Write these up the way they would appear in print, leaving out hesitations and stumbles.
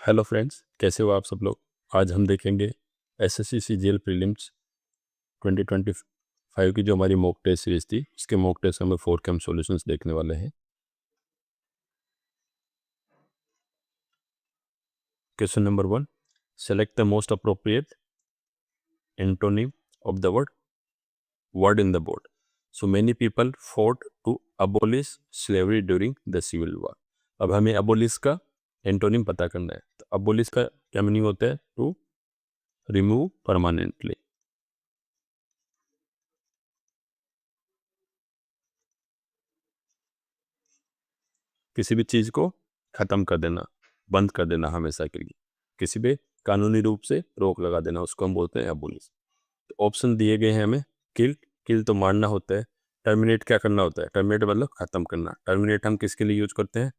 Hello friends, कैसे हो आप सब लोग। आज हम देखेंगे एसएससी सीजीएल प्रीलिम्स 2025 की जो हमारी मॉक टेस्ट सीरीज थी, इसके मॉक टेस्ट में 4 के हम सॉल्यूशंस देखने वाले हैं। Question number 1, select the most appropriate antonym of the word in the board. So many people fought to abolish slavery during the civil war. अब हमें अबोलिश का एंटोनिम पता करना है। तो अबोलिश का क्या मीनिंग होता है? To remove permanently. किसी भी चीज़ को ख़त्म कर देना, बंद कर देना हमेशा के लिए, किसी पे कानूनी रूप से रोक लगा देना, उसको हम बोलते हैं एबोलिश। तो ऑप्शन दिए गए हैं हमें। किल तो मारना होता है। टर्मिनेट क्या करना होता है? टर्मिनेट मतलब ख़त्म करना। टर्मिनेट हम किसके लिए यूज करते हैं?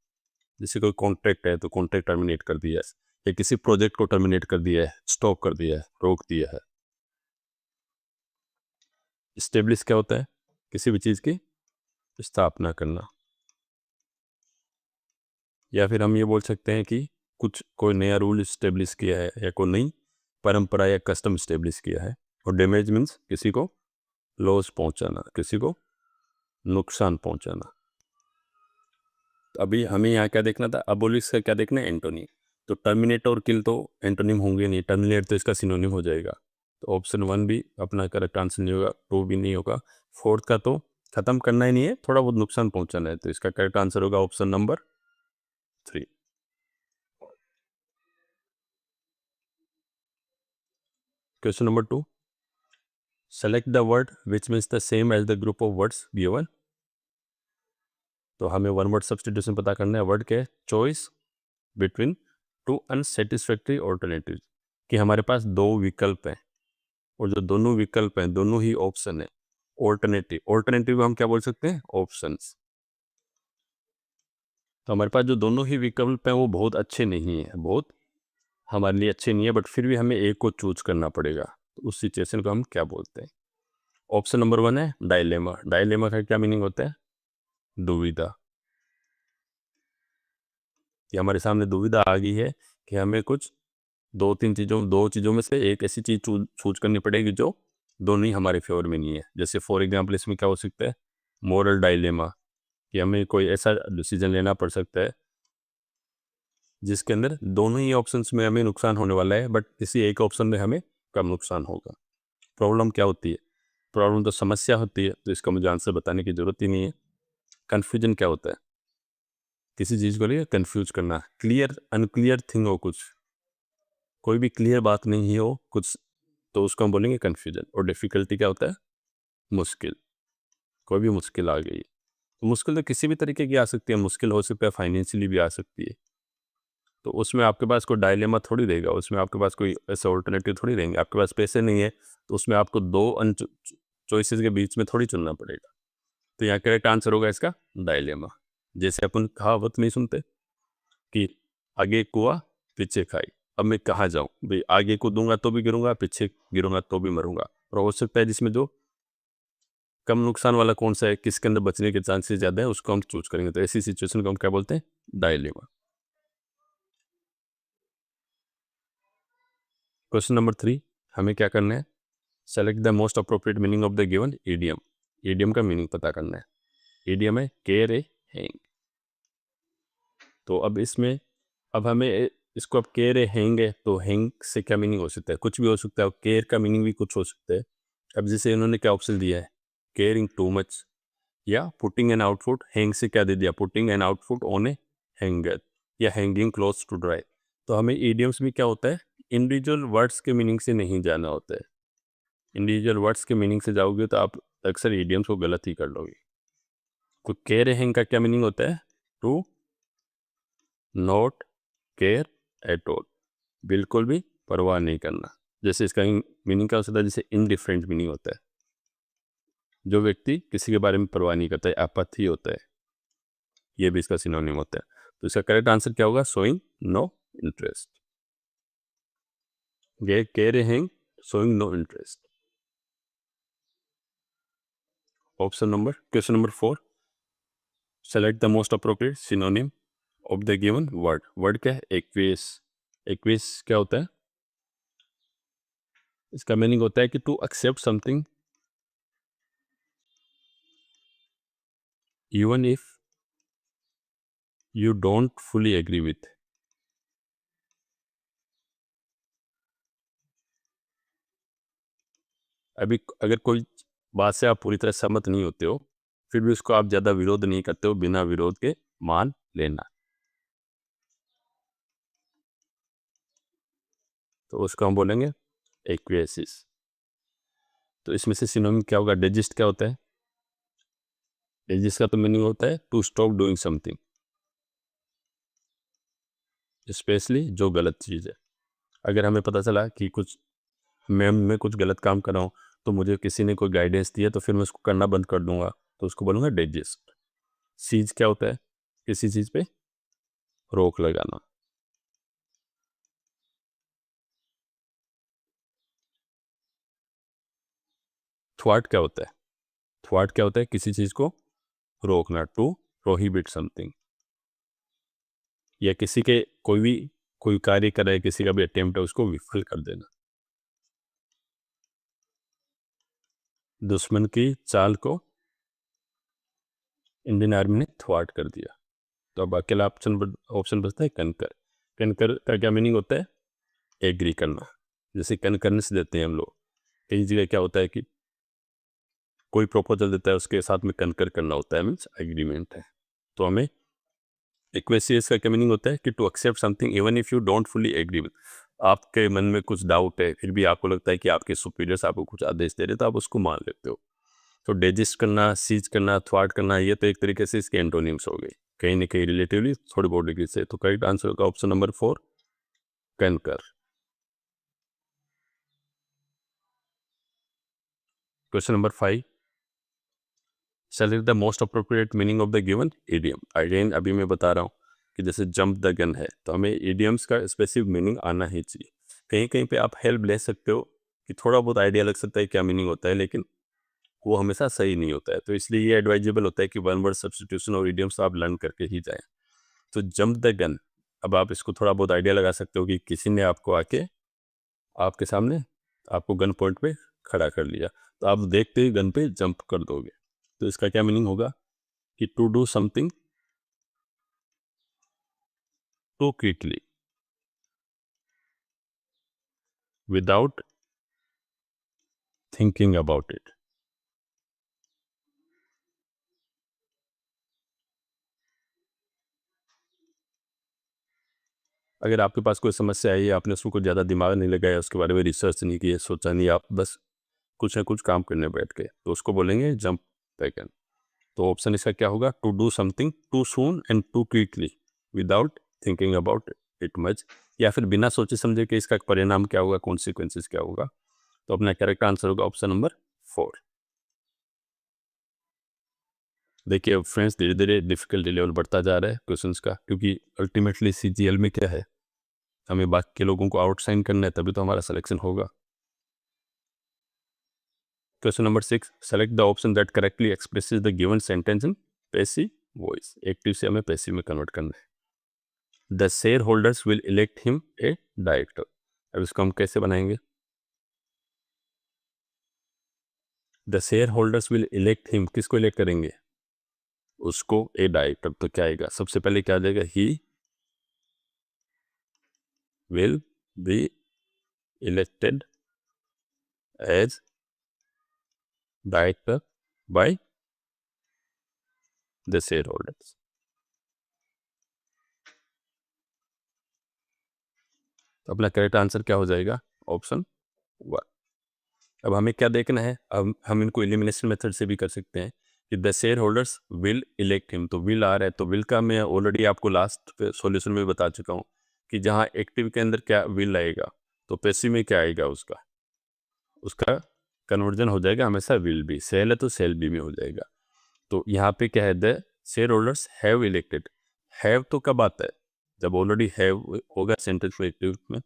जैसे कोई कॉन्ट्रैक्ट है तो कॉन्ट्रैक्ट टर्मिनेट कर दिया है, या किसी प्रोजेक्ट को टर्मिनेट कर दिया है, स्टॉप कर दिया है, रोक दिया है। स्टेब्लिश क्या होता है? किसी भी चीज़ की स्थापना करना। या फिर हम ये बोल सकते हैं कि कोई नया रूल इस्टेब्लिश किया है, या कोई नई परंपरा या कस्टम इस्टेब्लिश किया है। और डैमेज मीन्स किसी को लॉस पहुंचाना, किसी को नुकसान पहुंचाना। तो अभी हमें यहाँ क्या देखना था? अबोलिश का क्या देखना है? एंटोनिम। तो टर्मिनेट और किल तो एंटोनिम होंगे नहीं, टर्मिनेट तो इसका सिनोनिम हो जाएगा। तो ऑप्शन 1 भी अपना करेक्ट आंसर नहीं होगा, 2 भी नहीं होगा। 4 का तो खत्म करना ही नहीं है, थोड़ा बहुत नुकसान पहुंचाना है, तो इसका करेक्ट आंसर होगा option number 3। Question number 2, select the word which means the same as the group of words given. तो हमें वन वर्ड सब्स्टिट्यूशन पता करना है। वर्ड के चॉइस बिटवीन 2 अनसेटिस्फैक्टरी ऑल्टरनेटिव, कि हमारे पास 2 विकल्प हैं, और जो दोनों विकल्प हैं दोनों ही ऑप्शन है। ऑल्टरनेटिव हम क्या बोल सकते हैं? ऑप्शंस। तो हमारे पास जो दोनों ही विकल्प हैं वो बहुत अच्छे नहीं है, बहुत हमारे लिए अच्छे नहीं है, बट फिर भी हमें एक को चूज करना पड़ेगा। तो उस सिचुएशन को हम क्या बोलते हैं? ऑप्शन नंबर 1 है डायलेमा। डायलेमा का क्या मीनिंग होता है? दुविधा। कि हमारे सामने दुविधा आ गई है कि हमें कुछ दो चीज़ों में से एक ऐसी चीज़ चूज करनी पड़ेगी जो दोनों ही हमारे फेवर में नहीं है। जैसे फॉर एग्जांपल इसमें क्या हो सकता है? मोरल डायलेमा, कि हमें कोई ऐसा डिसीजन लेना पड़ सकता है जिसके अंदर दोनों ही ऑप्शंस में हमें नुकसान होने वाला है, बट किसी एक ऑप्शन में हमें कम नुकसान होगा। प्रॉब्लम क्या होती है? प्रॉब्लम तो समस्या होती है, तो इसका मुझे आंसर बताने की ज़रूरत ही नहीं है। कन्फ्यूजन क्या होता है? किसी चीज़ को लिए कन्फ्यूज करना, क्लियर अनक्लियर थिंग हो, कुछ कोई भी क्लियर बात नहीं हो कुछ, तो उसको हम बोलेंगे कन्फ्यूजन। और डिफ़िकल्टी क्या होता है? मुश्किल। कोई भी मुश्किल आ गई, तो मुश्किल तो किसी भी तरीके की आ सकती है। मुश्किल हो सकता है फाइनेंशियली भी आ सकती है, तो उसमें आपके पास कोई डायलेमा थोड़ी देगा, उसमें आपके पास कोई ऐसा ऑल्टरनेटिव थोड़ी देंगे। आपके पास पैसे नहीं है तो उसमें आपको 2 अन चॉइसेस के बीच में थोड़ी चुनना पड़ेगा। तो यहाँ करेक्ट आंसर होगा इसका डायलेमा। जैसे अपन कहावत नहीं सुनते कि आगे कुआ पीछे खाई। अब मैं कहाँ जाऊँ भाई? आगे को दूंगा तो भी गिरूंगा, पीछे गिरूंगा तो भी मरूंगा। और हो सकता है जिसमें जो कम नुकसान वाला कौन सा है, किसके अंदर बचने के चांसेस ज़्यादा है, उसको हम चूज करेंगे। तो ऐसी सिचुएशन को हम क्या बोलते हैं? डायलेमा। क्वेश्चन नंबर 3, हमें क्या करना है? Select the most appropriate meaning of the given idiom. Idiom का मीनिंग पता करना है। ईडियम है केयर ए हैंग। तो अब हमें इसको अब केयर ए हैंग है, तो हैंग से क्या मीनिंग हो सकता है? कुछ भी हो सकता है। केयर का मीनिंग भी कुछ हो सकता है। अब जैसे इन्होंने क्या ऑप्शन दिया है? केयरिंग टू मच, या पुटिंग एन आउटफुट। हैंग से क्या दे दिया? Putting an outfit on a hanger, या हैंगिंग क्लोथ्स टू ड्राई। तो हमें ईडियम्स में क्या होता है? इंडिविजुअल वर्ड्स के मीनिंग से नहीं जाना होता है। इंडिविजुअल वर्ड्स के मीनिंग से जाओगे तो आप अक्सर ईडियम्स को गलत ही कर लोगे। तो केयर हैंग का क्या मीनिंग होता है? To not care at all, बिल्कुल भी परवाह नहीं करना। जैसे इसका मीनिंग क्या हो सकता है? जैसे इनडिफरेंट मीनिंग होता है, जो व्यक्ति किसी के बारे में परवाह नहीं करता है, अपैथी होता है, ये भी इसका सिनोनिम होता है। तो इसका करेक्ट आंसर क्या होगा? Showing no interest. ये केयर हैंग showing no interest. Question number 4, select the most appropriate synonym of the given word. Word क्या है? एक्वियस, एक्विस क्या होता है? इसका मीनिंग होता है कि to accept something even if you don't fully agree with. अभी अगर कोई बात से आप पूरी तरह सहमत नहीं होते हो, फिर भी उसको आप ज़्यादा विरोध नहीं करते हो, बिना विरोध के मान लेना, तो उसको हम बोलेंगे एक्विएसिस। तो इसमें से सिनोनिम क्या होगा? डेजिस्ट क्या होता है? डेजिस्ट का तो मीनिंग होता है to stop doing something, specially जो गलत चीज़ है। अगर हमें पता चला कि मैं कुछ गलत काम कर रहा हूँ, तो मुझे किसी ने कोई गाइडेंस दिया, तो फिर मैं उसको करना बंद कर दूंगा, तो उसको बोलूँगा डेजिस्ट। सीज क्या होता है? किसी चीज़ पे रोक लगाना। थ्वाट क्या होता है? थ्वाट क्या होता है? किसी चीज़ को रोकना, टू प्रोहिबिट समथिंग, या किसी के कोई कार्य कर रहा है, किसी का भी अटेम्प्ट है, उसको विफल कर देना। दुश्मन की चाल को इंडियन आर्मी ने थ्वाट कर दिया। तो अब अकेला ऑप्शन बचता है कनकर। कनकर का क्या मीनिंग होता है? एग्री करना। जैसे कनकरनेस देते हैं हम लोग, कई जगह क्या होता है कि कोई प्रपोजल देता है, उसके साथ में कनकर करना होता है, मीन्स एग्रीमेंट है। तो हमें एक्वेसियस का क्या मीनिंग होता है कि to accept something even if you don't fully agree with. आपके मन में कुछ डाउट है, फिर भी आपको लगता है कि आपके सुपीरियर्स आपको कुछ आदेश दे रहे, तो आप उसको मान लेते हो। तो डाइजेस्ट करना, सीज करना, थ्वाट करना, ये तो एक तरीके से इसके एंटोनिम्स हो गए, कहीं ना कहीं रिलेटिवली थोड़ी बहुत डिग्री से। तो करेक्ट आंसर होगा option number 4, conquer. Question number 5, select the most appropriate meaning of the given idiom. Again अभी मैं बता रहा हूँ कि जैसे जंप द गन है, तो हमें इडियम्स का स्पेसिफिक मीनिंग आना ही चाहिए। कहीं कहीं पे आप हेल्प ले सकते हो कि थोड़ा बहुत आइडिया लग सकता है क्या मीनिंग होता है, लेकिन वो हमेशा सही नहीं होता है। तो इसलिए ये एडवाइजेबल होता है कि वन वर्ड सब्स्टिट्यूशन और इडियम्स आप लर्न करके ही जाएं। तो जंप द गन, अब आप इसको थोड़ा बहुत आइडिया लगा सकते हो कि किसी ने आपको आके आपके सामने आपको गन पॉइंट पे खड़ा कर लिया, तो आप देखते ही गन पे जंप कर दोगे। तो इसका क्या मीनिंग होगा कि to do something too quickly without thinking about it. अगर आपके पास कोई समस्या आई है, आपने उसको कुछ ज़्यादा दिमाग नहीं लगाया, उसके बारे में रिसर्च नहीं की, सोचा नहीं, आप बस कुछ ना कुछ काम करने बैठ गए, तो उसको बोलेंगे जंप बैक। तो ऑप्शन इसका क्या होगा? To do something too soon and too quickly without thinking about it much, या फिर बिना सोचे समझे कि इसका परिणाम क्या होगा, कॉन्सिक्वेंसेस क्या होगा। तो अपना करेक्ट आंसर होगा ऑप्शन नंबर 4। देखिए फ्रेंड्स, धीरे धीरे डिफिकल्टी लेवल बढ़ता जा रहा है क्वेश्चंस का, क्योंकि अल्टीमेटली सीजीएल में क्या है, हमें बाकी के लोगों को आउटसाइन करना है, तभी तो हमारा सिलेक्शन होगा। Question number 6, select the option that correctly expresses the given sentence in passive voice. Active से हमें पैसिव में कन्वर्ट करना है। The share holders will elect him a director. अब इसको हम कैसे बनाएंगे? The share holders will elect him, किसको इलेक्ट करेंगे? उसको ए डायरेक्टर। तो क्या आएगा? सबसे पहले क्या आ जाएगा? He will be elected as director by the shareholders. तो अपना करेक्ट आंसर क्या हो जाएगा? ऑप्शन 1। अब हमें क्या देखना है? अब हम इनको एलिमिनेशन मेथड से भी कर सकते हैं कि the share holders will elect him. तो विल आ रहा है, तो विल का मैं ऑलरेडी आपको लास्ट सॉल्यूशन में बता चुका हूँ कि जहाँ एक्टिव के अंदर क्या विल आएगा, तो पैसिव में क्या आएगा? उसका उसका कन्वर्जन हो जाएगा हमेशा विल बी। सेल है तो सेल बी में हो जाएगा। तो यहाँ पे क्या है? The share holders have elected. Have तो कब आता है? जब ऑलरेडी हैव होगा सेंटेंस में, एक्टिव में।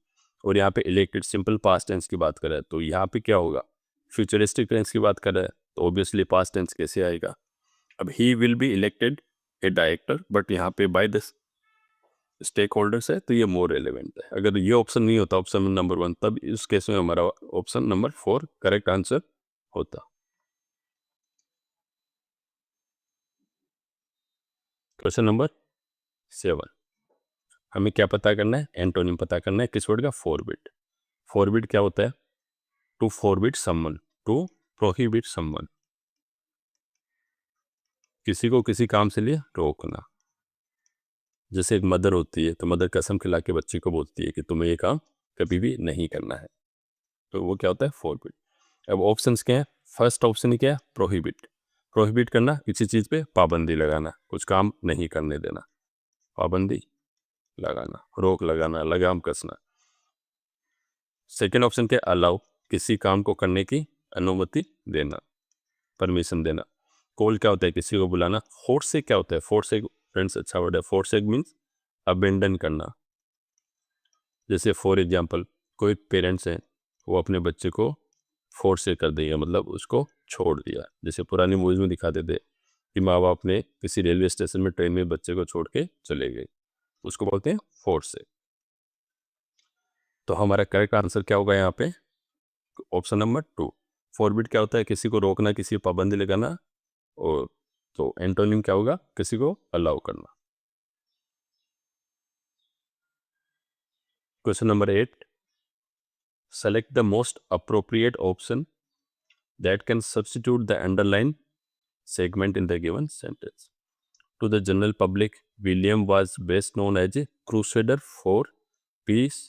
और यहाँ पे इलेक्टेड सिंपल पास्ट टेंस की बात कर रहा है, तो यहाँ पे क्या होगा? फ्यूचरिस्टिक टेंस की बात कर रहा है, तो ऑब्वियसली पास्ट टेंस कैसे आएगा? अब ही will be elected A director, but यहाँ पे बाय दिस स्टेक होल्डर्स है तो ये मोर रेलेवेंट है। अगर ये ऑप्शन नहीं होता ऑप्शन नंबर 1, तब इस केस में हमारा ऑप्शन नंबर 4 करेक्ट आंसर होता। क्वेश्चन नंबर 7, हमें क्या पता करना है? एंटोनिम पता करना है किस वर्ड का? फॉरबिड। फॉरबिड क्या होता है? To forbid someone, to prohibit someone, किसी को किसी काम से लिए रोकना। जैसे एक मदर होती है तो मदर कसम खिला के बच्चे को बोलती है कि तुम्हें ये काम कभी भी नहीं करना है, तो वो क्या होता है? फॉरबिड। अब ऑप्शंस क्या है? फर्स्ट ऑप्शन ही क्या है? प्रोहिबिट। प्रोहिबिट करना, किसी चीज़ पे पाबंदी लगाना, कुछ काम नहीं करने देना, पाबंदी लगाना, रोक लगाना, लगाम कसना। सेकेंड ऑप्शन क्या? अलाउ, किसी काम को करने की अनुमति देना, परमिशन देना। कॉल क्या होता है? किसी को बुलाना। फोर्स से क्या होता है? फोर्स से फ्रेंड्स अच्छा वर्ड है, फोर्स से मीन्स अबेंडन करना। जैसे फॉर एग्जाम्पल कोई पेरेंट्स हैं वो अपने बच्चे को फोर्स से कर दिया, मतलब उसको छोड़ दिया। जैसे पुरानी मूवीज में दिखाते थे कि माँ बाप ने किसी रेलवे स्टेशन में ट्रेन में बच्चे को छोड़ के चले गए, उसको बोलते हैं फोर्स से। तो हमारा करेक्ट आंसर क्या होगा यहाँ पे? Option number 2। फॉरबिड क्या होता है? किसी को रोकना, किसी को पाबंदी लगाना। और तो एंटोनिम क्या होगा? किसी को अलाउ करना। Question number 8, select the most appropriate option that can substitute the underlined segment in the given sentence. To the general public, William was best known as a crusader for peace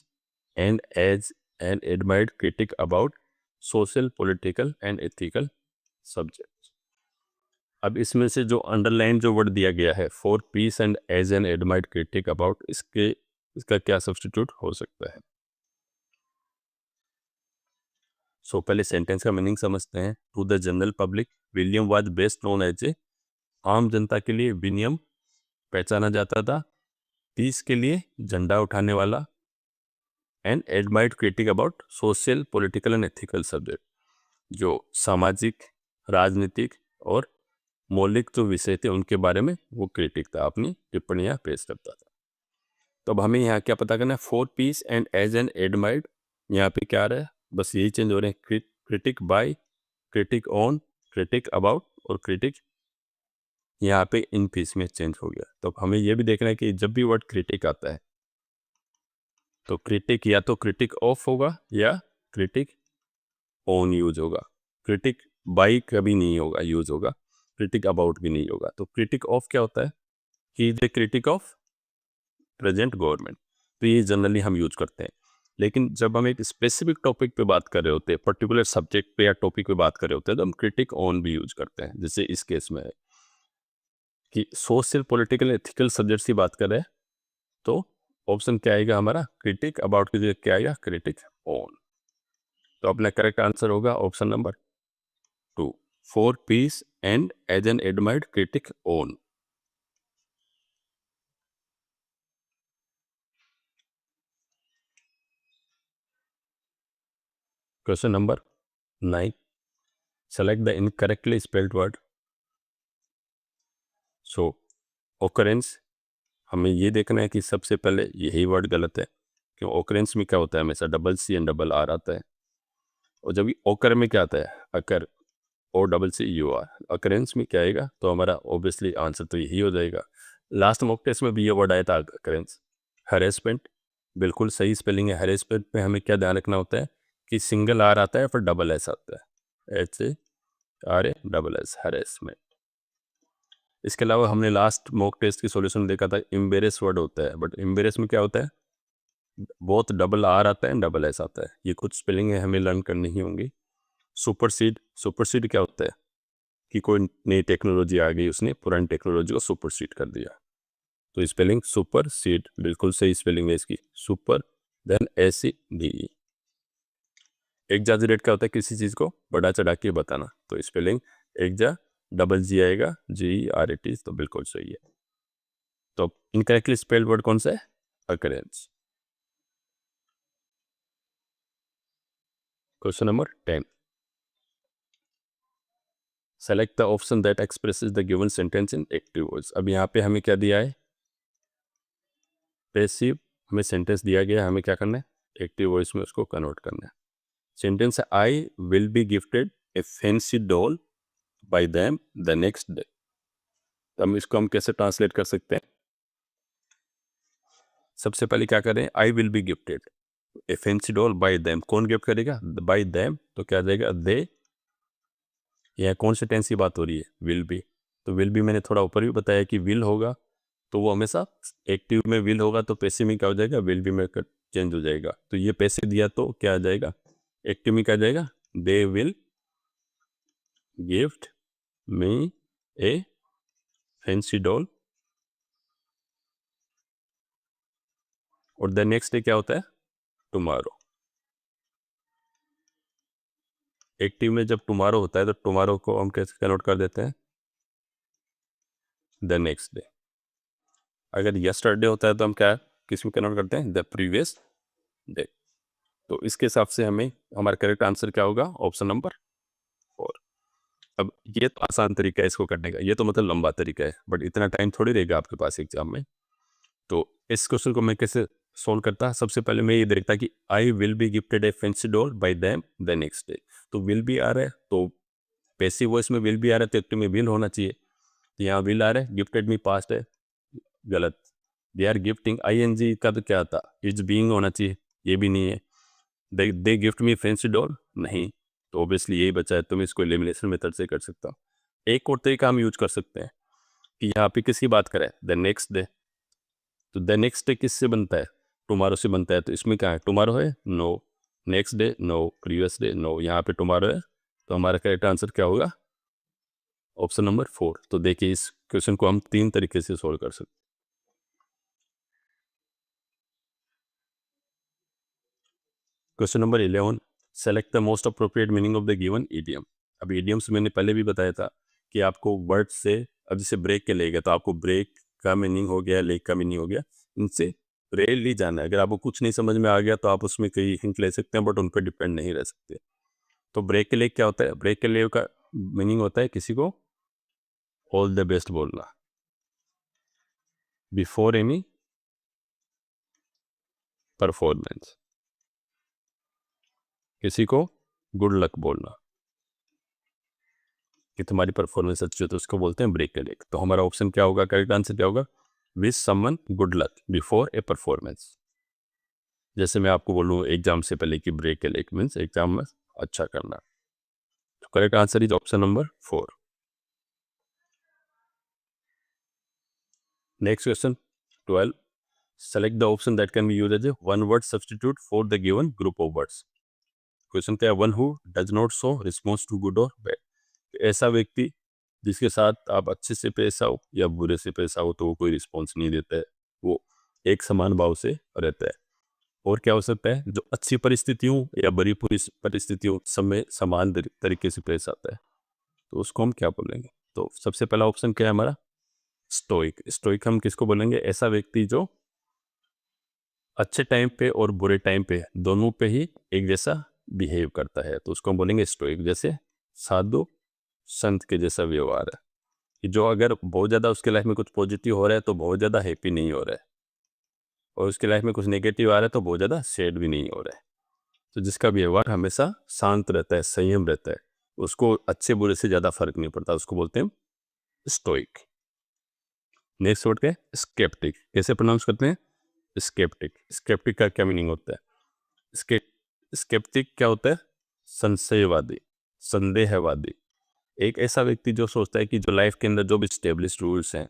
and as an admired critic about social, political and ethical subjects. अब इसमें से जो underline जो word दिया गया है, for peace and as an admired critic about, इसका क्या सब्स्टिट्यूट हो सकता है? सो पहले सेंटेंस का मीनिंग समझते हैं। To the general public, William was best known as a, आम जनता के लिए विलियम पहचाना जाता था, पीस के लिए झंडा उठाने वाला, and admired critic about social, political and ethical subject, जो सामाजिक, राजनीतिक और मौलिक जो विषय थे उनके बारे में वो क्रिटिक था, अपनी टिप्पणियां पेश करता था। तो अब हमें यहाँ क्या पता करना है? For peace and as an admired, यहाँ पे क्या आ रहा है? बस यही चेंज हो रहे हैं, critic by, critic on, critic about और क्रिटिक यहाँ पे इन पीस में चेंज हो गया। तो हमें ये भी देखना है कि जब भी वर्ड क्रिटिक आता है तो क्रिटिक या तो क्रिटिक ऑफ होगा या क्रिटिक ऑन यूज होगा। क्रिटिक बाय कभी नहीं होगा, यूज होगा। क्रिटिक अबाउट भी नहीं होगा। तो क्रिटिक ऑफ क्या होता है? He is the critic of present government. तो ये जनरली हम यूज करते हैं। लेकिन जब हम एक स्पेसिफिक टॉपिक पे बात कर रहे होते हैं, पर्टिकुलर सब्जेक्ट पे या टॉपिक पे बात कर रहे होते हैं, तो हम क्रिटिक ऑन भी यूज करते हैं। जैसे इस केस में है कि सोशल, पॉलिटिकल, एथिकल सब्जेक्ट्स की बात कर रहे हैं, तो ऑप्शन क्या आएगा हमारा? क्रिटिक अबाउट की जगह क्या आएगा? Critic on. तो अपना करेक्ट आंसर होगा option number 2, for peace and as an admired critic on. Question number 9, select the incorrectly spelled word. So occurrence, हमें ये देखना है कि सबसे पहले यही वर्ड गलत है, क्यों? ओकरेंस में क्या होता है? हमेशा double C and double R आता है। और जब ओकर में क्या आता है? Occur, O double C U R. Occurrence में क्या आएगा? तो हमारा ऑब्वियसली आंसर तो यही हो जाएगा। लास्ट मॉक टेस्ट में भी ये वर्ड आया था, अकरेंस। हरेसमेंट, बिल्कुल सही स्पेलिंग है। हरेसमेंट में हमें क्या ध्यान रखना होता है कि सिंगल आर आता है फिर डबल एस आता है, H A R A double S, harassment. इसके अलावा हमने लास्ट मॉक टेस्ट की सॉल्यूशन देखा था, एम्बेरेस वर्ड होता है, बट एम्बेरेस में क्या होता है? बहुत डबल आर आता है, डबल एस आता है। ये कुछ स्पेलिंग है, हमें लर्न करनी ही होंगी। सुपरसीड, सुपरसीड क्या होता है? कि कोई नई टेक्नोलॉजी आ गई, उसने पुरानी टेक्नोलॉजी को सुपरसीड कर दिया। तो स्पेलिंग सुपरसीड, बिल्कुल सही स्पेलिंग है इसकी, सुपर देन SEDE। एग्जाजरेट क्या होता है? किसी चीज़ को बड़ा चढ़ा के बताना। तो स्पेलिंग एग्जा, डबल जी आएगा, GERAT, तो बिल्कुल सही है। तो इनकरेक्टली स्पेल्ड वर्ड कौन सा है? Occurrence. Question number 10, select the option that expresses the given sentence in active words. अब यहाँ पे हमें क्या दिया है? पैसिव हमें सेंटेंस दिया गया है, हमें क्या करना है, एक्टिव वॉइस में उसको कन्वर्ट करना है। सेंटेंस है I will be gifted A fancy doll bye them the next day. तो हम इसको कैसे ट्रांसलेट कर सकते हैं? सबसे पहले क्या करें, I will be gifted A fancy doll bye them, कौन गिफ्ट करेगा? बाय देम, तो क्या आ जाएगा, दे। यह कौन से टेंस की बात हो रही है? Will be. तो विल बी मैंने थोड़ा ऊपर भी बताया कि विल होगा तो वो हमेशा एक्टिव में विल होगा, तो पैसिव में क्या हो जाएगा, विल बी में चेंज हो जाएगा। तो ये पैसिव दिया तो क्या आ जाएगा, एक्टिव में क्या आ जाएगा, they will gift me A fancy doll, और द नेक्स्ट डे क्या होता है, टुमारो। एक्टिव में जब टुमारो होता है तो टुमारो को हम कैसे कन्वर्ट कर देते हैं, द नेक्स्ट डे। अगर यस्टरडे होता है तो हम क्या किस में कन्वर्ट करते हैं, द प्रीवियस डे। तो इसके हिसाब से हमें हमारा करेक्ट आंसर क्या होगा, ऑप्शन नंबर 4। अब ये तो आसान तरीका है इसको करने का, ये तो मतलब लंबा तरीका है, बट इतना टाइम थोड़ी रहेगा आपके पास एग्जाम में। तो इस क्वेश्चन को मैं कैसे सोल्व करता, सबसे पहले मैं ये देखता कि I will be gifted A fancy doll bye them the next day. तो विल बी आ रहा है, तो पैसिव वॉइस में विल बी आ रहा है, तो एक्टिव में विल होना चाहिए। तो यहाँ विल आ रहा है, गिफ्टेड में पास्ट है, गलत। दे आर गिफ्टिंग, ING का तो क्या था, इज बीइंग होना चाहिए, ये भी नहीं है। दे गिफ्ट मी फैंसी डॉल, नहीं। तो ऑब्वियसली यही बचा है, तुम इसको एलिमिनेशन मेथड से कर सकता हो। एक और तरीका हम यूज कर सकते हैं कि यहाँ पे किसकी बात करें, द नेक्स्ट डे। तो द नेक्स्ट डे किससे बनता है, टुमारो से बनता है। तो इसमें क्या है, टुमारो है, no. Next day no, previous day no, यहाँ पे टुमारो है। तो हमारा करेक्ट आंसर क्या होगा, ऑप्शन नंबर 4। तो देखिए इस क्वेश्चन को हम 3 तरीके से सोल्व कर सकते हैं। Question number 11, select the most appropriate meaning of the given idiom. अब ईडियम्स मैंने पहले भी बताया था कि आपको वर्ड से, अब जैसे ब्रेक के लेगा तो आपको ब्रेक का मीनिंग हो गया, लेग का मीनिंग हो गया, इनसे रेयरली जाना है। अगर आपको कुछ नहीं समझ में आ गया तो आप उसमें कई हिंट ले सकते हैं, बट उन पर डिपेंड नहीं रह सकते। तो ब्रेक के लेग क्या होता है, ब्रेक के लेग का मीनिंग होता है किसी को ऑल द बेस्ट बोलना बिफोर एनी परफॉर्मेंस, किसी को गुड लक बोलना कि तुम्हारी परफॉर्मेंस अच्छी हो, तो उसको बोलते हैं ब्रेक के लेग। तो हमारा ऑप्शन क्या होगा, करेक्ट आंसर क्या होगा, wish someone good luck before A performance. जैसे मैं आपको बोलूँ एग्जाम से पहले कि ब्रेक के लेग मीन्स एग्जाम में अच्छा करना। तो correct answer is option number 4। Next question 12, select the option that can be used as a one word substitute for the given group of words. Question क्या है, one who does not show response to good और bad. ऐसा व्यक्ति जिसके साथ आप अच्छे से पेश आओ या बुरे से पेश आओ तो वो कोई रिस्पॉन्स नहीं देता है, वो एक समान भाव से रहता है। और क्या हो सकता है, जो अच्छी परिस्थितियों या बुरी परिस्थितियों सब में समान तरीके से पेश आता है, तो उसको हम क्या बोलेंगे। तो सबसे पहला ऑप्शन क्या है हमारा, स्टोइक। स्टोइक हम किसको बोलेंगे, ऐसा व्यक्ति जो अच्छे टाइम पे और बुरे टाइम पे दोनों पे ही एक जैसा बिहेव करता है, तो उसको हम बोलेंगे स्टोइक। जैसे साधु संत के जैसा व्यवहार है, कि जो अगर बहुत ज़्यादा उसके लाइफ में कुछ पॉजिटिव हो रहा है तो बहुत ज़्यादा हैप्पी नहीं हो रहा है, और उसके लाइफ में कुछ नेगेटिव आ रहा है तो बहुत ज़्यादा सैड भी नहीं हो रहा है। तो जिसका व्यवहार हमेशा शांत रहता है, संयम रहता है, उसको अच्छे बुरे से ज़्यादा फर्क नहीं पड़ता, उसको बोलते हैं स्टोइक। नेक्स्ट वर्ड क्या है, स्केप्टिक। कैसे प्रोनाउंस करते हैं, स्केप्टिक। स्केप्टिक का क्या मीनिंग होता है, स्केप्टिक क्या होता है, संशयवादी, संदेहवादी। एक ऐसा व्यक्ति जो सोचता है कि जो लाइफ के अंदर जो भी स्टेब्लिश रूल्स हैं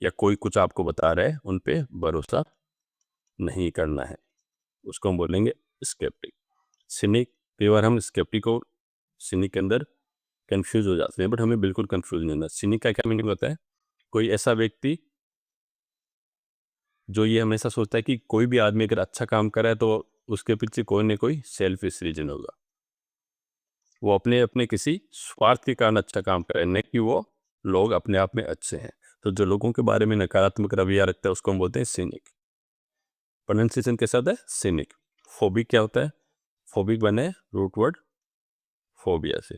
या कोई कुछ आपको बता रहा है उन पे भरोसा नहीं करना है, उसको हम बोलेंगे स्केप्टिक। सिनिक, कई बार हम स्केप्टिक और सिनिक के अंदर कंफ्यूज हो जाते हैं, बट हमें बिल्कुल कंफ्यूज नहीं होना। सिनिक का क्या मीनिंग होता है, कोई ऐसा व्यक्ति जो ये हमेशा सोचता है कि कोई भी आदमी अगर अच्छा काम कर रहा है तो उसके पीछे कोई ना कोई सेल्फिश रीजन होगा, वो अपने अपने किसी स्वार्थ के कारण अच्छा काम कर रहे हैं, नहीं कि वो लोग अपने आप में अच्छे हैं। तो जो लोगों के बारे में नकारात्मक रवैया रखता है उसको हम बोलते हैं सिनिक। प्रोनाउंसिएशन कैसा होता है, सिनिक। फोबिक क्या होता है, फोबिक बने रूट वर्ड फोबिया से।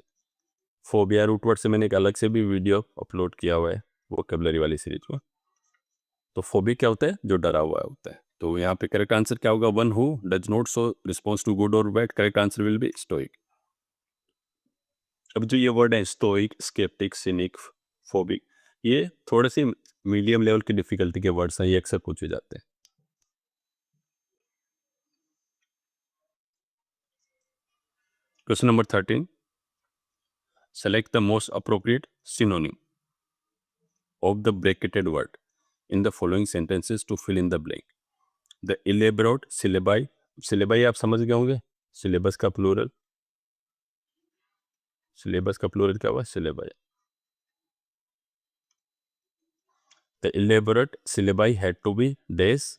फोबिया रूट वर्ड से मैंने एक अलग से भी वीडियो अपलोड किया हुआ है वोकैबुलरी वाली सीरीज में। तो फोबिक क्या होता है, जो डरा हुआ होता है। तो यहाँ पे करेक्ट आंसर क्या होगा? One who does not show response to good और bad, correct answer will be stoic. अब जो ये वर्ड है स्टोइक, स्केप्टिक, सिनिक, फोबिक, ये थोड़े से मीडियम लेवल की डिफिकल्टी के वर्ड्स हैं, ये अक्सर पूछे जाते हैं। Question number 13, select the most appropriate synonym of the bracketed word in the following sentences to fill in the blank. The elaborate syllabi, syllabi आप समझ गए होंगे, syllabus का plural, syllabus का plural क्या हुआ? syllabi. The elaborate syllabi had to be dash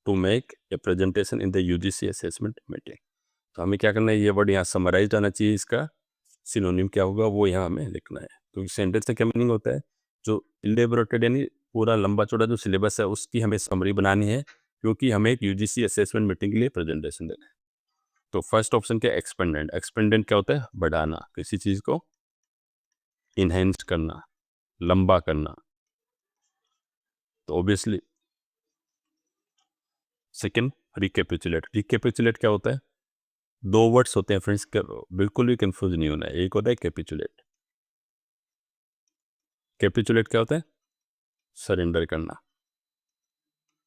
to make a presentation in the UGC assessment meeting. तो हमें क्या करना है, ये वर्ड यहाँ समराइज आना चाहिए, इसका सिनोनिम क्या होगा वो यहाँ हमें लिखना है। तो सेंटेंस का क्या मीनिंग होता है? जो इलेबोरेटेड यानी पूरा लंबा चौड़ा जो सिलेबस है उसकी हमें समरी बनानी है, क्योंकि हमें एक यूजीसी असेसमेंट मीटिंग के लिए प्रेजेंटेशन देना है। तो फर्स्ट ऑप्शन क्या? एक्सपेंडेंट। एक्सपेंडेंट क्या होता है? बढ़ाना, किसी चीज को इनहेंस करना, लंबा करना। तो ऑब्वियसली सेकेंड रिकेपिचुलेट। रिकेपिचुलेट क्या होता है? दो वर्ड्स होते हैं फ्रेंड्स, बिल्कुल भी कंफ्यूज नहीं होना है। एक होता है कैपिचुलेट। कैपिचुलेट क्या होता है? सरेंडर करना,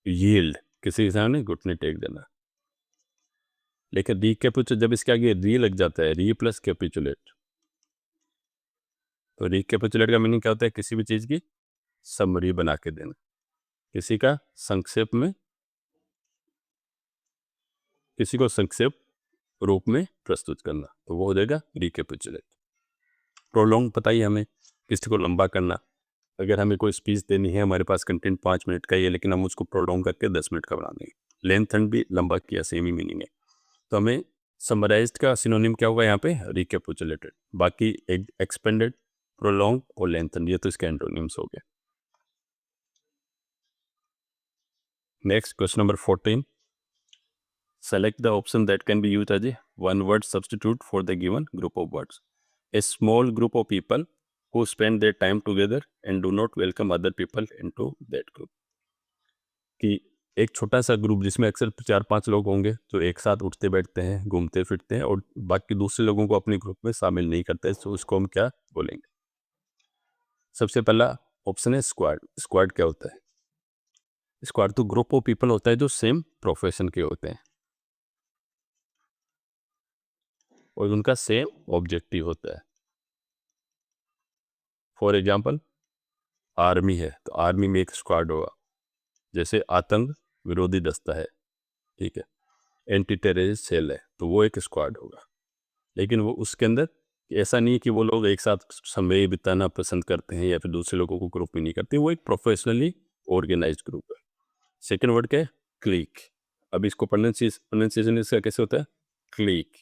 यील्ड, किसी के सामने घुटने टेक देना। लेकिन रिकेपिचुलेट जब इसके आगे री लग जाता है, री प्लस कैपिचुलेट, तो रिकेपिचुलेट का मीनिंग क्या होता है? किसी भी चीज की समरी बना के देना, किसी का संक्षेप में, किसी को संक्षेप रूप में प्रस्तुत करना, तो वो हो जाएगा रिकेपिचुलेट। प्रोलॉन्ग पता ही हमें, किसी को लंबा करना। अगर हमें कोई स्पीच देनी है, हमारे पास कंटेंट 5 मिनट का ही है, लेकिन हम उसको प्रोलॉन्ग करके 10 मिनट का बना देंगे। लेंथन भी लंबा किया, सेम ही मीनिंग है। तो हमें समराइज्ड का सिनोनिम क्या होगा यहाँ पे? रिकेपिचुलेटेड। बाकी एक्सपेंडेड, प्रोलॉन्ग और लेंथन, ये तो इसके एंटोनिम्स हो गए। Next question number 14, select the option that can be used as a one word substitute for the given group of words. A small group of people who spend their time together and do not welcome other people into that group. कि एक छोटा सा group जिसमें अक्सर 4-5 लोग होंगे जो एक साथ उठते बैठते हैं, घूमते फिरते हैं और बाकी दूसरे लोगों को अपने ग्रुप में शामिल नहीं करते, तो उसको हम क्या बोलेंगे? सबसे पहला ऑप्शन है स्क्वाड। स्क्वाड क्या होता है? स्क्वाड तो ग्रुप ऑफ पीपल होता है जो सेम प्रोफेशन के होते हैं और उनका सेम ऑब्जेक्टिव होता है। फॉर एग्जाम्पल आर्मी है तो आर्मी में एक स्क्वाड होगा, जैसे आतंक विरोधी दस्ता है, ठीक है, एंटी टेररिस्ट सेल है, तो वो एक स्क्वाड होगा। लेकिन वो उसके अंदर ऐसा नहीं कि वो लोग एक साथ समय बिताना पसंद करते हैं या फिर दूसरे लोगों को ग्रुप में नहीं करते, वो एक प्रोफेशनली ऑर्गेनाइज्ड ग्रुप है। सेकेंड वर्ड क्या है? क्लिक। अब इसको प्रोनाउंसिएशन इसका कैसे होता है? Click,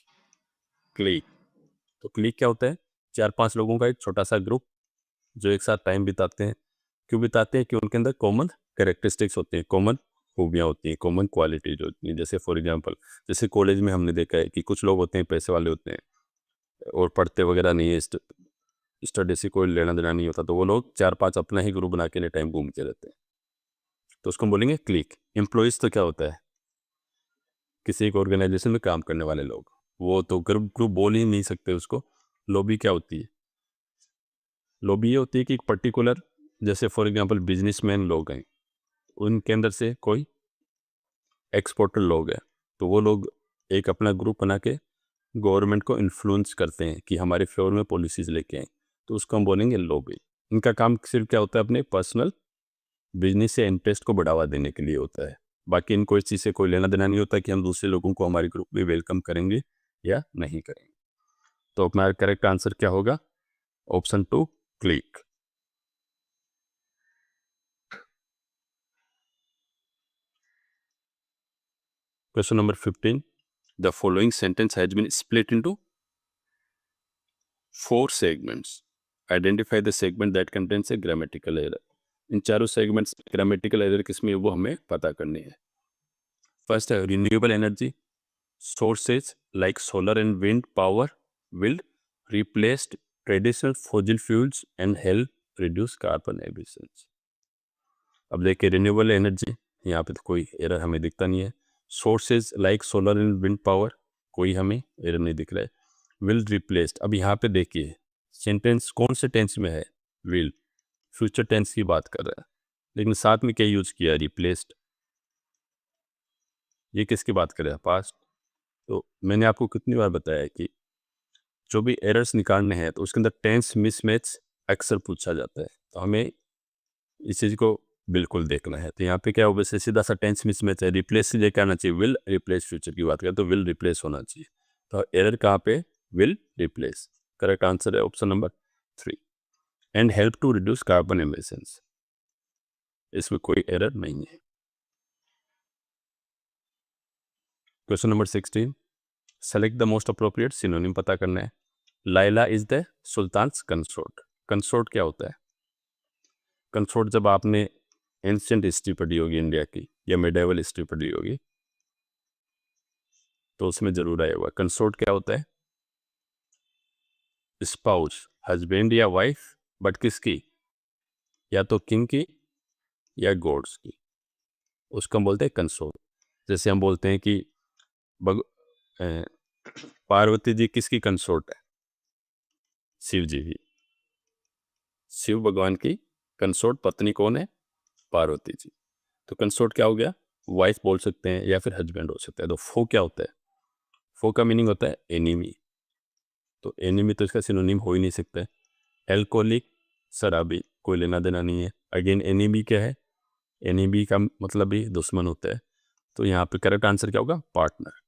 click. तो क्लिक क्या होता है? 4-5 लोगों का एक छोटा सा ग्रुप जो एक साथ टाइम बिताते हैं। क्यों बिताते हैं? कि उनके अंदर कॉमन कैरेक्टरिस्टिक्स होती हैं, कॉमन खूबियाँ होती हैं, कॉमन क्वालिटीज होती हैं। जैसे फॉर एग्जांपल, जैसे कॉलेज में हमने देखा है कि कुछ लोग होते हैं पैसे वाले होते हैं और पढ़ते वगैरह नहीं है, स्टडी से कोई लेना देना नहीं होता, तो वो लोग 4-5 अपना ही ग्रुप बना के टाइम घूमते रहते हैं, तो उसको हम बोलेंगे क्लिक। एम्प्लॉइज तो क्या होता है? किसी एक ऑर्गेनाइजेशन में काम करने वाले लोग, वो तो ग्रुप ग्रुप बोल ही नहीं सकते उसको। लॉबी क्या होती है? लॉबी ये होती है कि एक पर्टिकुलर, जैसे फॉर एग्जांपल बिजनेसमैन लोग हैं, उनके अंदर से कोई एक्सपोर्टर लोग हैं, तो वो लोग एक अपना ग्रुप बना के गवर्नमेंट को इन्फ्लुएंस करते हैं कि हमारे फेवर में पॉलिसीज लेके आए, तो उसको हम बोलेंगे लॉबी। इनका काम सिर्फ क्या होता है? अपने पर्सनल बिजनेस या इंटरेस्ट को बढ़ावा देने के लिए होता है। बाकी इनको इस चीज़ से कोई लेना देना नहीं होता कि हम दूसरे लोगों को हमारे ग्रुप में वेलकम करेंगे या नहीं करेंगे। तो हमारा करेक्ट आंसर क्या होगा? Option 2, click. Question number 15, the following sentence has been split into 4 segments. Identify the segment that contains a grammatical error. इन चारों सेगमेंट्स ग्रामेटिकल एरर किसमें है वो हमें पता करनी है। फर्स्ट है renewable energy, sources like solar and wind power will replaced traditional fossil fuels and help reduce carbon emissions. अब देखिए रिन्यूएबल एनर्जी यहाँ पे तो कोई एरर हमें दिखता नहीं है। Sources like solar and wind power, कोई हमें एरर नहीं दिख रहा है। विल रिप्लेस्ड, अब यहाँ पे देखिए सेंटेंस कौन से टेंस में है, विल, फ्यूचर टेंस की बात कर रहा है, लेकिन साथ में क्या यूज किया, रिप्लेस्ड, ये किसकी बात कर रहा है, पास्ट। तो मैंने आपको कितनी बार बताया कि जो भी एरर्स निकालने हैं तो उसके अंदर टेंस मिसमैच अक्सर पूछा जाता है, तो हमें इस चीज़ को बिल्कुल देखना है। तो यहाँ पे क्या होगा, वैसे सीधा सा टेंस मिसमैच है, रिप्लेस से क्या आना चाहिए, विल रिप्लेस, फ्यूचर की बात करें तो विल रिप्लेस होना चाहिए। तो एरर कहाँ पे, विल रिप्लेस। करेक्ट आंसर है option number 3। And help to reduce carbon emissions, इसमें कोई एरर नहीं है। Question number 16, select the most appropriate synonym पता करना है। Laila is the sultan's consort, consort क्या होता है, कंसोर्ट जब आपने एंशिएंट हिस्ट्री पढ़ी होगी इंडिया की या मिडेवल हिस्ट्री पढ़ी होगी तो उसमें जरूर आया हुआ। कंसोर्ट क्या होता है, स्पाउस, हस्बैंड या वाइफ, बट किसकी, या तो किंग की या गॉड्स की, उसको हम बोलते हैं कंसोर्ट। जैसे हम बोलते हैं कि अ, पार्वती जी किसकी कंसोर्ट है, शिव जी की, शिव भगवान की कंसोर्ट पत्नी कौन है, पार्वती जी। तो कंसोर्ट क्या हो गया, वाइफ बोल सकते हैं या फिर हस्बैंड हो सकता है। तो फो क्या होता है, फो का मीनिंग होता है एनिमी, तो एनिमी तो इसका सिनोनिम हो ही नहीं सकता है। एल्कोहलिक, शराबी, कोई लेना देना नहीं है। अगेन एनिमी क्या है, एनिमी का मतलब भी दुश्मन होता है। तो यहाँ पे करेक्ट आंसर क्या होगा, partner.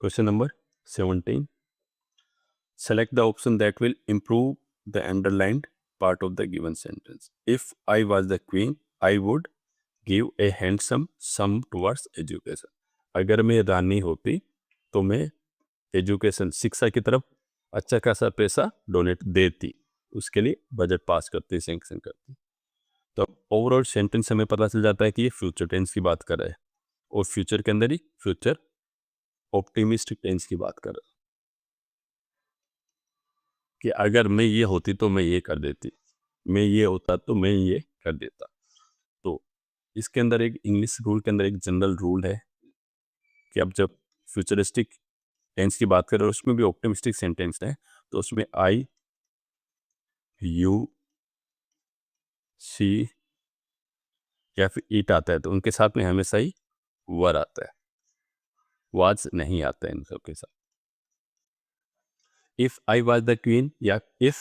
Question number 17, select the option that will improve the underlined part of the given sentence. If I was the queen, I would give a handsome sum towards education. अगर मैं रानी होती तो मैं education, शिक्षा की तरफ अच्छा खासा पैसा डोनेट देती, उसके लिए बजट पास करती, सैंक्शन करती। तो ओवरऑल सेंटेंस हमें पता चल जाता है कि ये फ्यूचर टेंस की बात कर रहा है, और फ्यूचर के अंदर ही फ्यूचर ऑप्टिमिस्टिक टेंस की बात कर रहा है कि अगर मैं ये होती तो मैं ये कर देती, मैं ये होता तो मैं ये कर देता। तो इसके अंदर एक इंग्लिश रूल के अंदर एक जनरल रूल है कि अब जब फ्यूचरिस्टिक टेंस की बात करें और उसमें भी ऑप्टिमिस्टिक सेंटेंस है तो उसमें आई, यू, सी या फिर इट आता है, तो उनके साथ में हमेशा ही वर आता है, वाज नहीं आता है इन सब के साथ। If I was the queen या इफ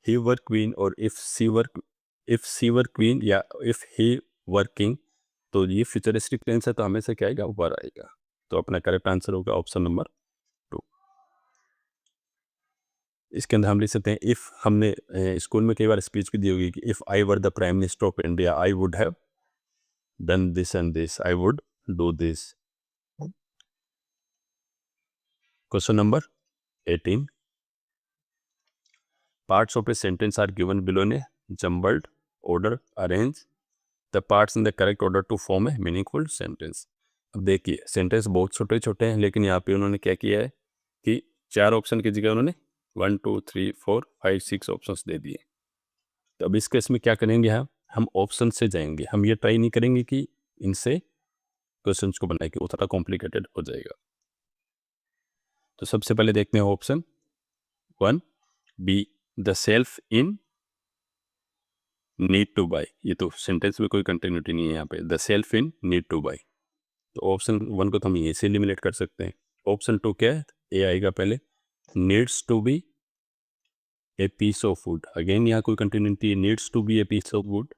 ही वर क्वीन और इफ सी वर क्वीन या इफ ही वर किंग, तो ये फ्यूचरिस्टिक टेंस है तो हमेशा क्या आएगा, वर आएगा। तो अपना करेक्ट आंसर होगा ऑप्शन नंबर 2। इसके अंदर हम लिख सकते हैं, इफ हमने स्कूल में कई बार स्पीच भी दी होगी कि if I were the prime minister of India I would have done this and this, I would do this. Question number 18, parts of a sentence are given below in a jumbled order. Arrange the parts in the correct order to form a meaningful sentence. अब देखिए sentence बहुत छोटे छोटे हैं, लेकिन यहाँ पे उन्होंने क्या किया है कि 4 ऑप्शन की जगह उन्होंने 1 2 3 4 5 6 ऑप्शंस दे दिए। तो अब इस केस में क्या करेंगे, हम ऑप्शन से जाएंगे, हम ये ट्राई नहीं करेंगे कि इनसे क्वेश्चन को बनाए, कि वो थोड़ा कॉम्प्लिकेटेड हो जाएगा। तो सबसे पहले देखते हैं option 1 B, the self in need to buy. ये तो सेंटेंस में कोई कंटिन्यूटी नहीं है यहाँ पे, the self in need to by. तो ऑप्शन 1 को तो हम ये से एलिमिनेट कर सकते हैं। ऑप्शन 2 क्या है, ए आएगा पहले, needs to be a piece of wood. Again यहाँ कोई continuity, needs to be a piece of wood.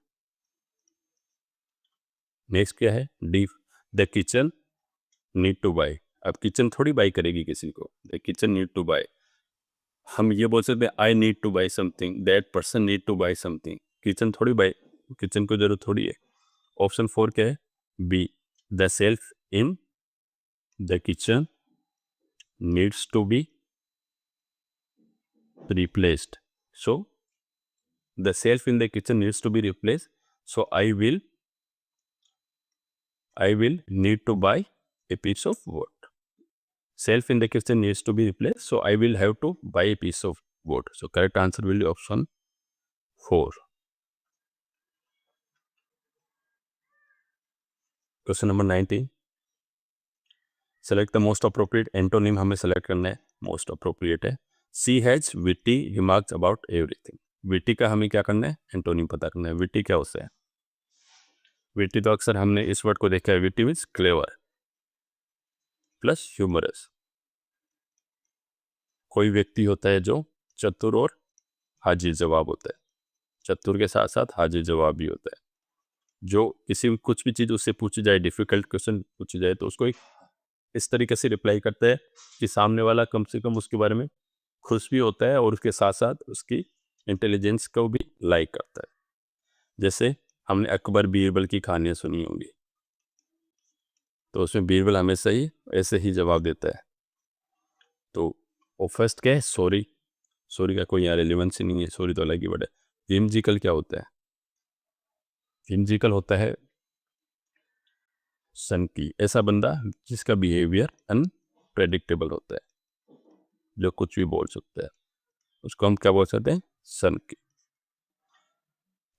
Next क्या है, D, the kitchen need to buy. अब किचन थोड़ी बाई करेगी किसी को, the kitchen need to buy. हम ये बोल सकते हैं I need to buy something, that person need to buy something. Kitchen थोड़ी बाई, किचन को जरूरत थोड़ी है। ऑप्शन 4 क्या है, B, the self in the kitchen needs to be replaced. So the shelf in the kitchen needs to be replaced. So I will need to buy a piece of wood. Shelf in the kitchen needs to be replaced. So I will have to buy a piece of vote. So correct answer will be option 4. Question number 19. Select the most appropriate antonym. हमें select करना है most appropriate है. She has witty remarks about everything. witty का हमें क्या करना है, antonym पता करना है. witty क्या होता है? witty तो अक्सर हमने इस वर्ड को देखा है. witty means clever plus humorous. कोई व्यक्ति होता है जो चतुर और हाजिर जवाब होता है. चतुर के साथ साथ हाजिर जवाब भी होता है. जो किसी कुछ भी चीज़ उससे पूछी जाए, डिफिकल्ट क्वेश्चन पूछी जाए, तो उसको एक इस तरीके से रिप्लाई करता है कि सामने वाला कम से कम उसके बारे में खुश भी होता है और उसके साथ साथ उसकी इंटेलिजेंस को भी लाइक करता है. जैसे हमने अकबर बीरबल की कहानियाँ सुनी होंगी, तो उसमें बीरबल हमेशा ही ऐसे ही जवाब देता है. तो वो फर्स्ट क्या है? सॉरी. सॉरी का कोई यहाँ रेलिवेंस ही नहीं है, सॉरी तो अलग ही वर्ड है. विम्जिकल क्या होता है? विम्जिकल होता है सन की, ऐसा बंदा जिसका बिहेवियर अनप्रेडिक्टेबल होता है, जो कुछ भी बोल सकता है, उसको हम क्या बोल सकते हैं? सन की.